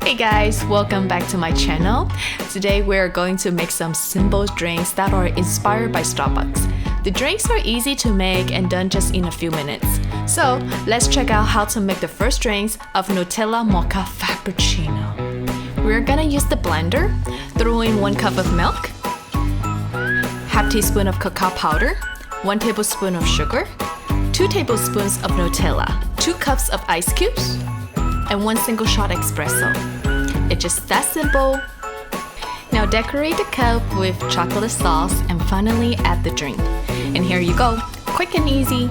Hey guys, welcome back to my channel. Today we're going to make some simple drinks that are inspired by Starbucks. The drinks are easy to make and done just in a few minutes. So let's check out how to make the first drinks of Nutella Mocha Frappuccino. We're gonna use the blender, throw in 1 cup of milk, half teaspoon of cacao powder, 1 tablespoon of sugar, 2 tablespoons of Nutella, 2 cups of ice cubes, and 1 single shot espresso. It's just that simple. Now decorate the cup with chocolate sauce and finally add the drink. And here you go, quick and easy.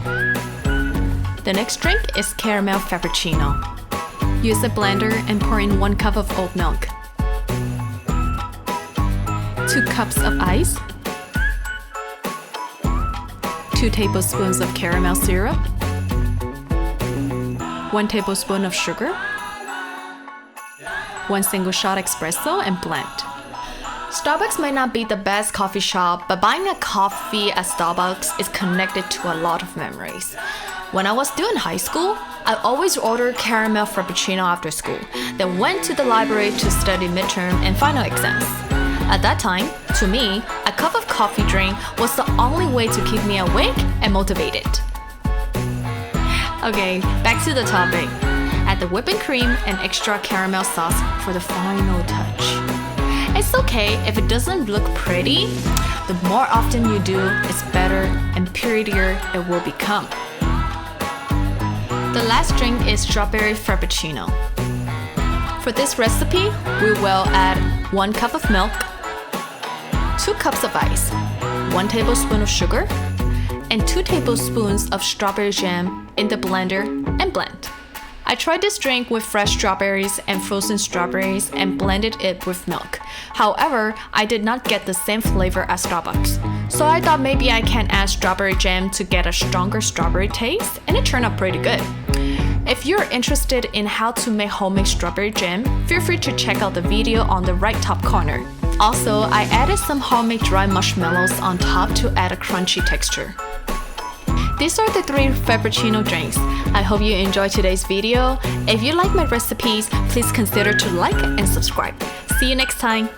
The next drink is caramel frappuccino. Use a blender and pour in 1 cup of oat milk, 2 cups of ice, 2 tablespoons of caramel syrup, 1 tablespoon of sugar, 1 single shot espresso, and blend. Starbucks might not be the best coffee shop, but buying a coffee at Starbucks is connected to a lot of memories. When I was still in high school, I always ordered caramel frappuccino after school, then went to the library to study midterm and final exams. At that time, to me, a cup of coffee drink was the only way to keep me awake and motivated. Okay, back to the topic. Add the whipping cream and extra caramel sauce for the final touch. It's okay if it doesn't look pretty. The more often you do, it's better and prettier it will become. The last drink is strawberry frappuccino. For this recipe, we will add 1 cup of milk, 2 cups of ice, 1 tablespoon of sugar, and 2 tablespoons of strawberry jam in the blender and blend. I tried this drink with fresh strawberries and frozen strawberries and blended it with milk. However, I did not get the same flavor as Starbucks. So I thought maybe I can add strawberry jam to get a stronger strawberry taste, and it turned out pretty good. If you're interested in how to make homemade strawberry jam, feel free to check out the video on the right top corner. Also, I added some homemade dry marshmallows on top to add a crunchy texture. These are the 3 Frappuccino drinks. I hope you enjoyed today's video. If you like my recipes, please consider to like and subscribe. See you next time!